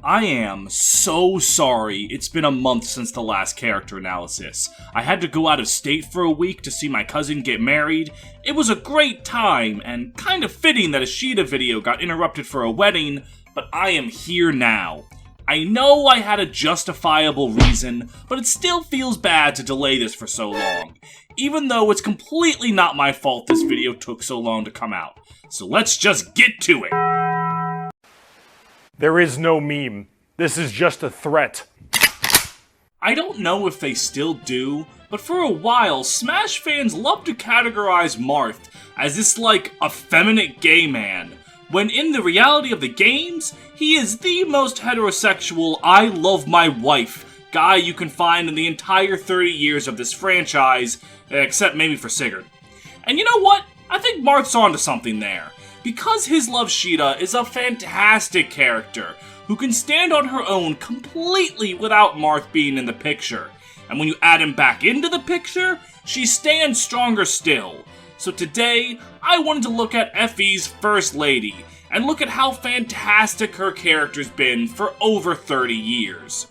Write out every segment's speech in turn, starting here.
I am so sorry. It's been a month since the last character analysis. I had to go out of state for a week to see my cousin get married. It was a great time, and kind of fitting that a Caeda video got interrupted for a wedding, but I am here now. I know I had a justifiable reason, but it still feels bad to delay this for so long, even though it's completely not my fault this video took so long to come out. So let's just get to it! There is no meme. This is just a threat. I don't know if they still do, but for a while, Smash fans loved to categorize Marth as this, effeminate gay man, when in the reality of the games, he is the most heterosexual, I love my wife guy you can find in the entire 30 years of this franchise, except maybe for Sigurd. And you know what? I think Marth's onto something there. Because his love Caeda is a fantastic character who can stand on her own completely without Marth being in the picture. And when you add him back into the picture, she stands stronger still. So today, I wanted to look at Effie's First Lady and look at how fantastic her character's been for over 30 years.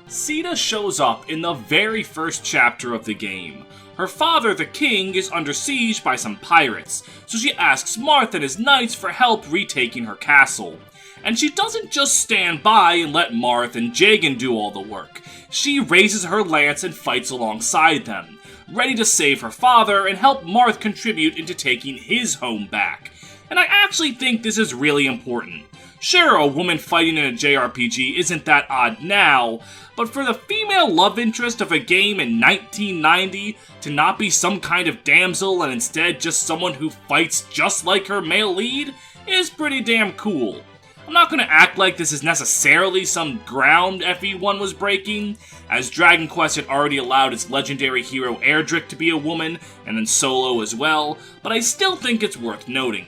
Caeda shows up in the very first chapter of the game. Her father, the king, is under siege by some pirates, so she asks Marth and his knights for help retaking her castle. And she doesn't just stand by and let Marth and Jagen do all the work. She raises her lance and fights alongside them, ready to save her father and help Marth contribute into taking his home back. And I actually think this is really important. Sure, a woman fighting in a JRPG isn't that odd now, but for the female love interest of a game in 1990 to not be some kind of damsel and instead just someone who fights just like her male lead is pretty damn cool. I'm not going to act like this is necessarily some ground FE1 was breaking, as Dragon Quest had already allowed its legendary hero Erdrick to be a woman, and then Solo as well, but I still think it's worth noting.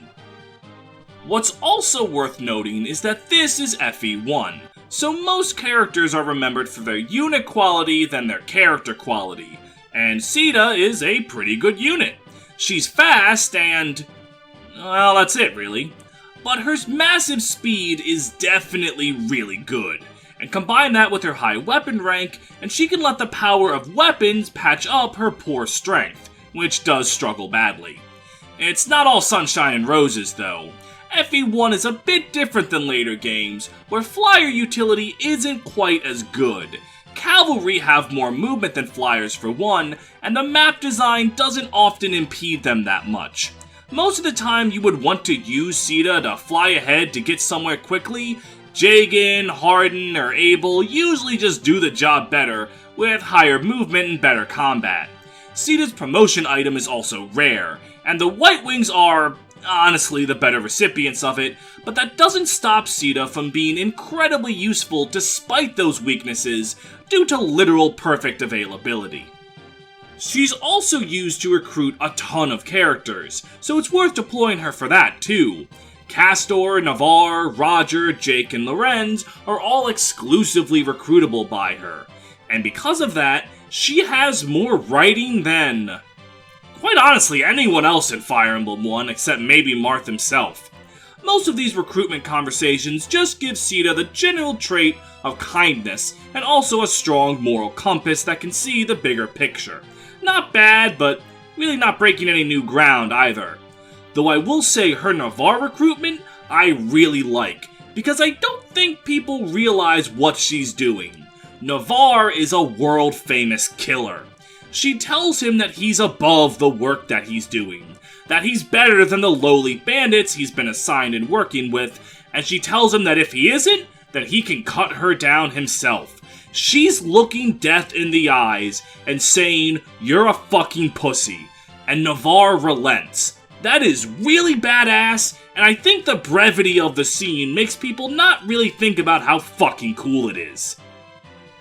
What's also worth noting is that this is FE1, so most characters are remembered for their unit quality than their character quality, and Caeda is a pretty good unit. She's fast and, well, that's it really. But her massive speed is definitely really good, and combine that with her high weapon rank, and she can let the power of weapons patch up her poor strength, which does struggle badly. It's not all sunshine and roses though. FE1 is a bit different than later games, where flyer utility isn't quite as good. Cavalry have more movement than flyers for one, and the map design doesn't often impede them that much. Most of the time you would want to use Caeda to fly ahead to get somewhere quickly. Jagen, Hardin, or Abel usually just do the job better, with higher movement and better combat. Caeda's promotion item is also rare, and the White Wings are honestly the better recipients of it, but that doesn't stop Caeda from being incredibly useful despite those weaknesses due to literal perfect availability. She's also used to recruit a ton of characters, so it's worth deploying her for that too. Castor, Navarre, Roger, Jake, and Lorenz are all exclusively recruitable by her, and because of that, she has more writing than, quite honestly, anyone else in Fire Emblem 1 except maybe Marth himself. Most of these recruitment conversations just give Caeda the general trait of kindness and also a strong moral compass that can see the bigger picture. Not bad, but really not breaking any new ground either. Though I will say her Navarre recruitment I really like, because I don't think people realize what she's doing. Navarre is a world-famous killer. She tells him that he's above the work that he's doing, that he's better than the lowly bandits he's been assigned and working with, and she tells him that if he isn't, that he can cut her down himself. She's looking death in the eyes and saying, "You're a fucking pussy," and Navarre relents. That is really badass, and I think the brevity of the scene makes people not really think about how fucking cool it is.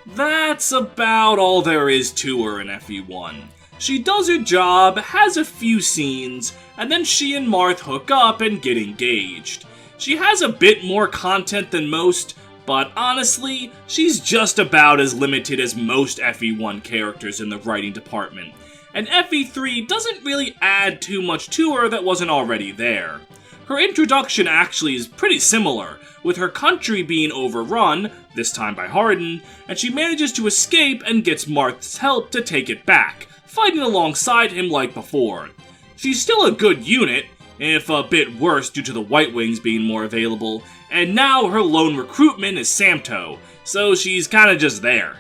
That's about all there is to her in FE1. She does her job, has a few scenes, and then she and Marth hook up and get engaged. She has a bit more content than most, but honestly, she's just about as limited as most FE1 characters in the writing department, and FE3 doesn't really add too much to her that wasn't already there. Her introduction actually is pretty similar, with her country being overrun, this time by Harden, and she manages to escape and gets Marth's help to take it back, fighting alongside him like before. She's still a good unit, if a bit worse due to the White Wings being more available, and now her lone recruitment is Samto, so she's kinda just there.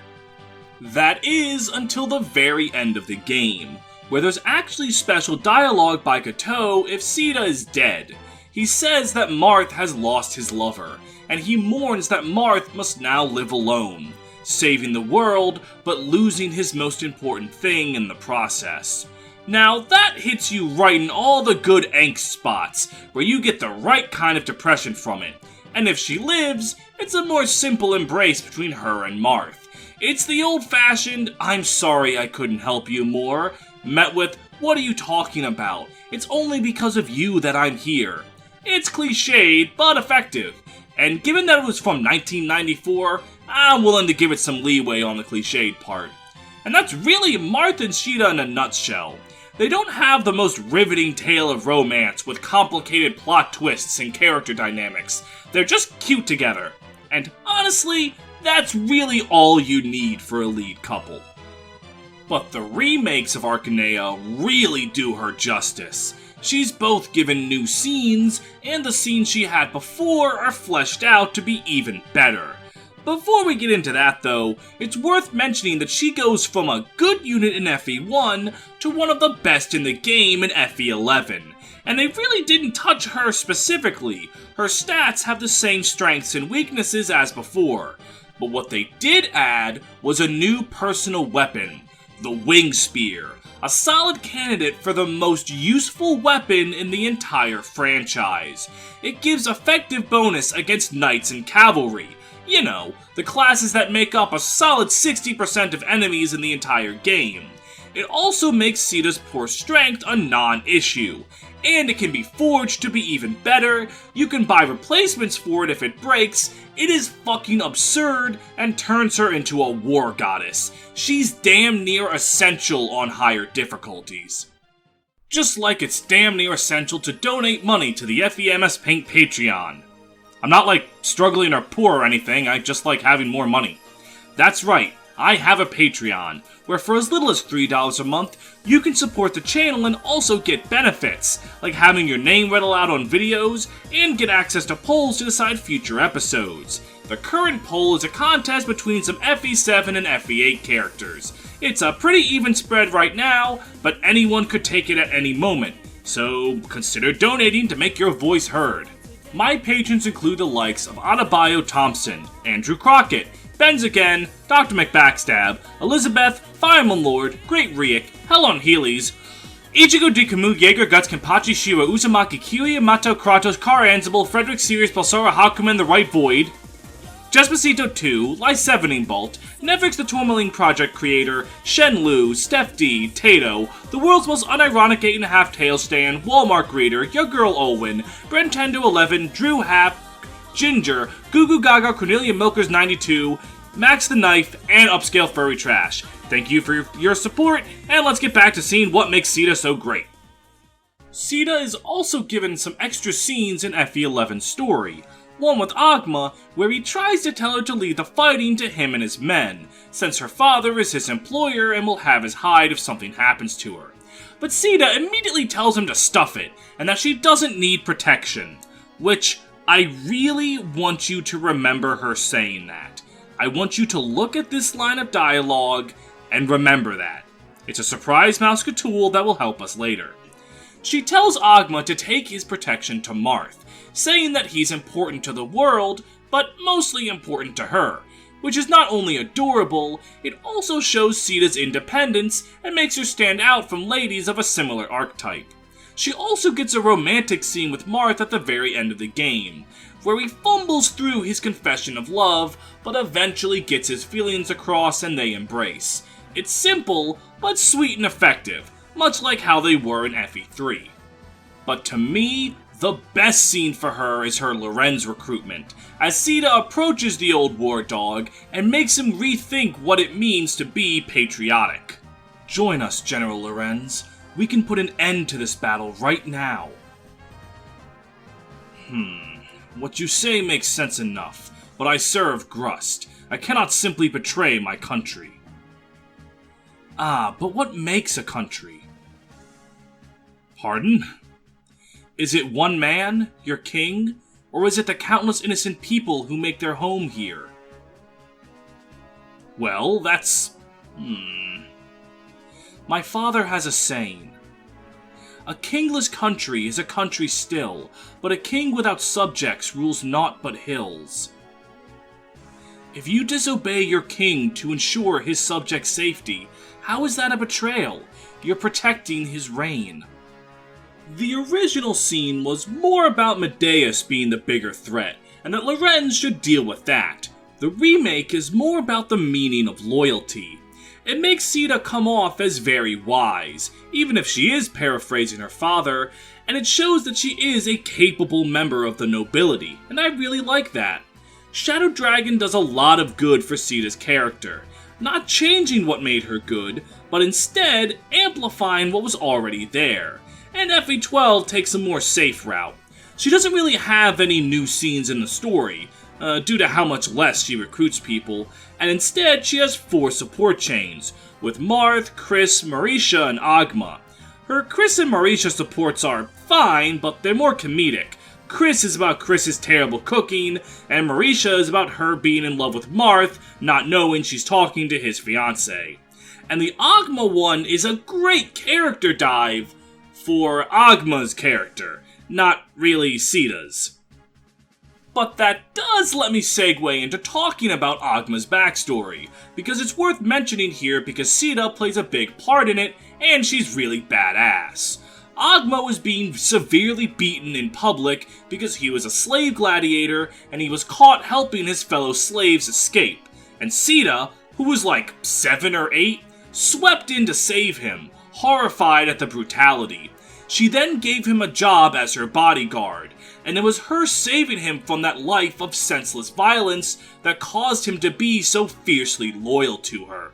That is until the very end of the game, where there's actually special dialogue by Caeda if Caeda is dead. He says that Marth has lost his lover, and he mourns that Marth must now live alone, saving the world, but losing his most important thing in the process. Now that hits you right in all the good angst spots, where you get the right kind of depression from it, and if she lives, it's a more simple embrace between her and Marth. It's the old-fashioned, "I'm sorry I couldn't help you more," met with, "What are you talking about? It's only because of you that I'm here." It's cliched, but effective, and given that it was from 1994, I'm willing to give it some leeway on the cliched part. And that's really Marth and Caeda in a nutshell. They don't have the most riveting tale of romance with complicated plot twists and character dynamics. They're just cute together. And honestly, that's really all you need for a lead couple. But the remakes of Arcanea really do her justice. She's both given new scenes, and the scenes she had before are fleshed out to be even better. Before we get into that though, it's worth mentioning that she goes from a good unit in FE1 to one of the best in the game in FE11. And they really didn't touch her specifically. Her stats have the same strengths and weaknesses as before. But what they did add was a new personal weapon, the Wing Spear. A solid candidate for the most useful weapon in the entire franchise. It gives effective bonus against knights and cavalry. You know, the classes that make up a solid 60% of enemies in the entire game. It also makes Caeda's poor strength a non-issue. And it can be forged to be even better, you can buy replacements for it if it breaks, it is fucking absurd, and turns her into a war goddess. She's damn near essential on higher difficulties. Just like it's damn near essential to donate money to the FEMS Paint Patreon. I'm not like struggling or poor or anything, I just like having more money. That's right, I have a Patreon, where for as little as $3 a month, you can support the channel and also get benefits, like having your name read aloud on videos, and get access to polls to decide future episodes. The current poll is a contest between some FE7 and FE8 characters. It's a pretty even spread right now, but anyone could take it at any moment, so consider donating to make your voice heard. My patrons include the likes of Adebayo Thompson, Andrew Crockett, Benz Again, Dr. McBackstab, Elizabeth, Fireman Lord, Great Riek, Hell on Heelys, Ichigo Dikumu, Jaeger Guts, Kenpachi Shira, Uzumaki, Kiryu, Mato, Kratos, Car Ansible, Frederick Sirius, Balsara, Hakumen, The Right Void, Despacito 2, Lysevening Bolt, Nevix the Tourmaline Project creator, Shen Lu, Steph D, Tato, the world's most unironic 8.5 tail stand, Walmart greeter, Your Girl Olwen, Brentendo 11, Drew Hap, Ginger, Goo Goo Gaga, Cornelia Milkers 92, Max the Knife, and Upscale Furry Trash. Thank you for your support, and let's get back to seeing what makes Caeda so great. Caeda is also given some extra scenes in FE11's story. One with Agma, where he tries to tell her to leave the fighting to him and his men, since her father is his employer and will have his hide if something happens to her. But Caeda immediately tells him to stuff it, and that she doesn't need protection. Which, I really want you to remember her saying that. I want you to look at this line of dialogue and remember that. It's a surprise Mouska tool that will help us later. She tells Agma to take his protection to Marth, saying that he's important to the world, but mostly important to her, which is not only adorable, it also shows Caeda's independence and makes her stand out from ladies of a similar archetype. She also gets a romantic scene with Marth at the very end of the game, where he fumbles through his confession of love, but eventually gets his feelings across and they embrace. It's simple, but sweet and effective, much like how they were in FE3. But to me, the best scene for her is her Lorenz recruitment, as Caeda approaches the old war dog and makes him rethink what it means to be patriotic. Join us, General Lorenz. We can put an end to this battle right now. What you say makes sense enough, but I serve Grust. I cannot simply betray my country. Ah, but what makes a country? Pardon? Is it one man, your king, or is it the countless innocent people who make their home here? Well, that's... My father has a saying. A kingless country is a country still, but a king without subjects rules naught but hills. If you disobey your king to ensure his subjects' safety, how is that a betrayal? You're protecting his reign. The original scene was more about Medeus being the bigger threat, and that Lorenz should deal with that. The remake is more about the meaning of loyalty. It makes Caeda come off as very wise, even if she is paraphrasing her father, and it shows that she is a capable member of the nobility, and I really like that. Shadow Dragon does a lot of good for Caeda's character, not changing what made her good, but instead amplifying what was already there. And FE12 takes a more safe route. She doesn't really have any new scenes in the story, due to how much less she recruits people, and instead she has 4 support chains, with Marth, Chris, Marisha, and Agma. Her Chris and Marisha supports are fine, but they're more comedic. Chris is about Chris's terrible cooking, and Marisha is about her being in love with Marth, not knowing she's talking to his fiancé. And the Agma one is a great character dive for Agma's character, not really Caeda's. But that does let me segue into talking about Agma's backstory, because it's worth mentioning here because Caeda plays a big part in it, and she's really badass. Agma was being severely beaten in public because he was a slave gladiator and he was caught helping his fellow slaves escape, and Caeda, who was like 7 or 8, swept in to save him, horrified at the brutality. She then gave him a job as her bodyguard, and it was her saving him from that life of senseless violence that caused him to be so fiercely loyal to her.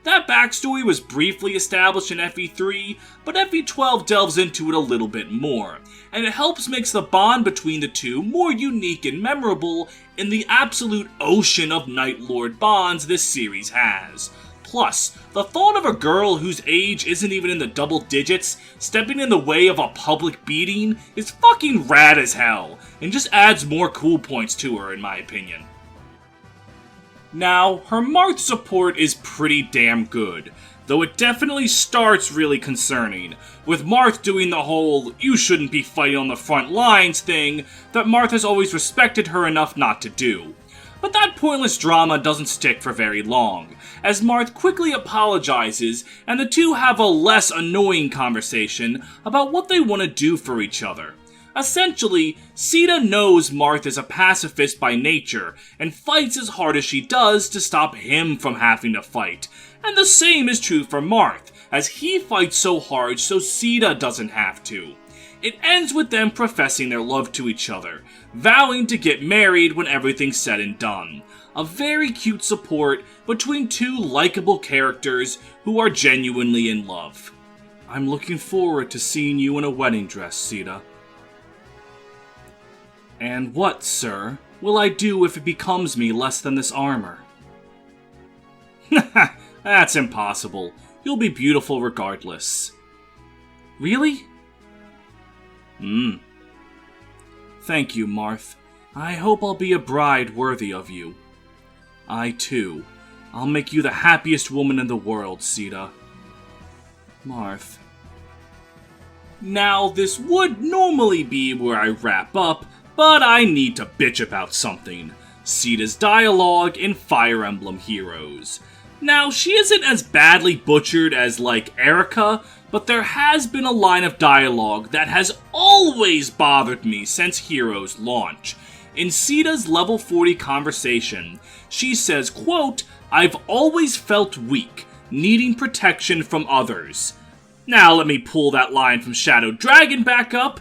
That backstory was briefly established in FE3, but FE12 delves into it a little bit more, and it helps make the bond between the two more unique and memorable in the absolute ocean of Night Lord bonds this series has. Plus, the thought of a girl whose age isn't even in the double digits stepping in the way of a public beating is fucking rad as hell, and just adds more cool points to her in my opinion. Now, her Marth support is pretty damn good, though it definitely starts really concerning, with Marth doing the whole "you shouldn't be fighting on the front lines" thing that Marth has always respected her enough not to do. But that pointless drama doesn't stick for very long, as Marth quickly apologizes and the two have a less annoying conversation about what they want to do for each other. Essentially, Caeda knows Marth is a pacifist by nature and fights as hard as she does to stop him from having to fight, and the same is true for Marth, as he fights so hard so Caeda doesn't have to. It ends with them professing their love to each other, vowing to get married when everything's said and done. A very cute support between two likable characters who are genuinely in love. I'm looking forward to seeing you in a wedding dress, Caeda. And what, sir, will I do if it becomes me less than this armor? Haha, that's impossible. You'll be beautiful regardless. Really? Thank you, Marth. I hope I'll be a bride worthy of you. I, too. I'll make you the happiest woman in the world, Caeda. Marth. Now, this would normally be where I wrap up, but I need to bitch about something. Caeda's dialogue in Fire Emblem Heroes. Now, she isn't as badly butchered as, like, Erica, but there has been a line of dialogue that has always bothered me since Heroes' launch. In Caeda's level 40 conversation, she says, quote, "I've always felt weak, needing protection from others." Now let me pull that line from Shadow Dragon back up,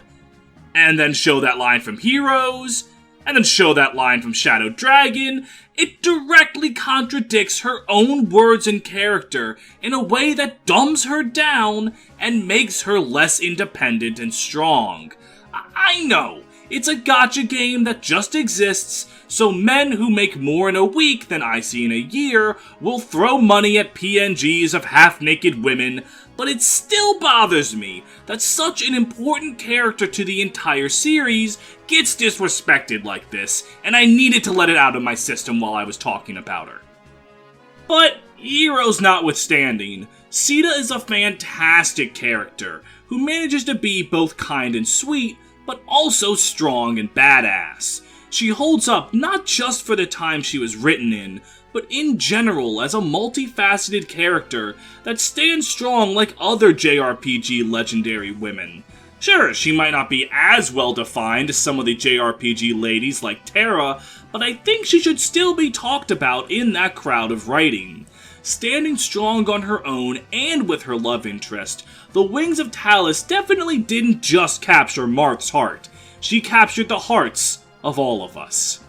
and then show that line from Heroes, and then show that line from Shadow Dragon. It directly contradicts her own words and character in a way that dumbs her down and makes her less independent and strong. I know, It's a gacha game that just exists, so men who make more in a week than I see in a year will throw money at PNGs of half-naked women, but it still bothers me that such an important character to the entire series gets disrespected like this, and I needed to let it out of my system while I was talking about her. But, heroes notwithstanding, Caeda is a fantastic character who manages to be both kind and sweet, but also strong and badass. She holds up not just for the time she was written in, but in general as a multifaceted character that stands strong like other JRPG legendary women. Sure, she might not be as well defined as some of the JRPG ladies like Terra, but I think she should still be talked about in that crowd of writing. Standing strong on her own and with her love interest, the Wings of Talys definitely didn't just capture Marth's heart. She captured the hearts of all of us.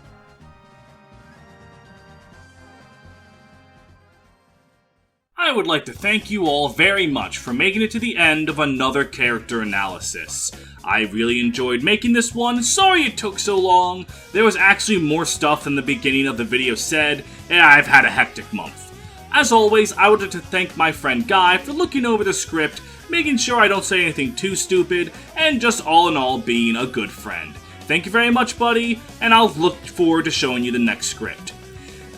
I would like to thank you all very much for making it to the end of another character analysis. I really enjoyed making this one, sorry it took so long. There was actually more stuff than the beginning of the video said, and I've had a hectic month. As always, I would like to thank my friend Guy for looking over the script, making sure I don't say anything too stupid, and just all in all being a good friend. Thank you very much, buddy, and I'll look forward to showing you the next script.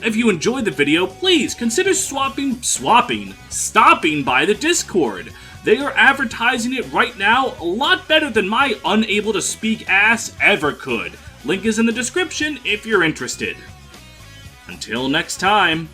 If you enjoyed the video, please consider stopping by the Discord. They are advertising it right now a lot better than my unable to speak ass ever could. Link is in the description if you're interested. Until next time.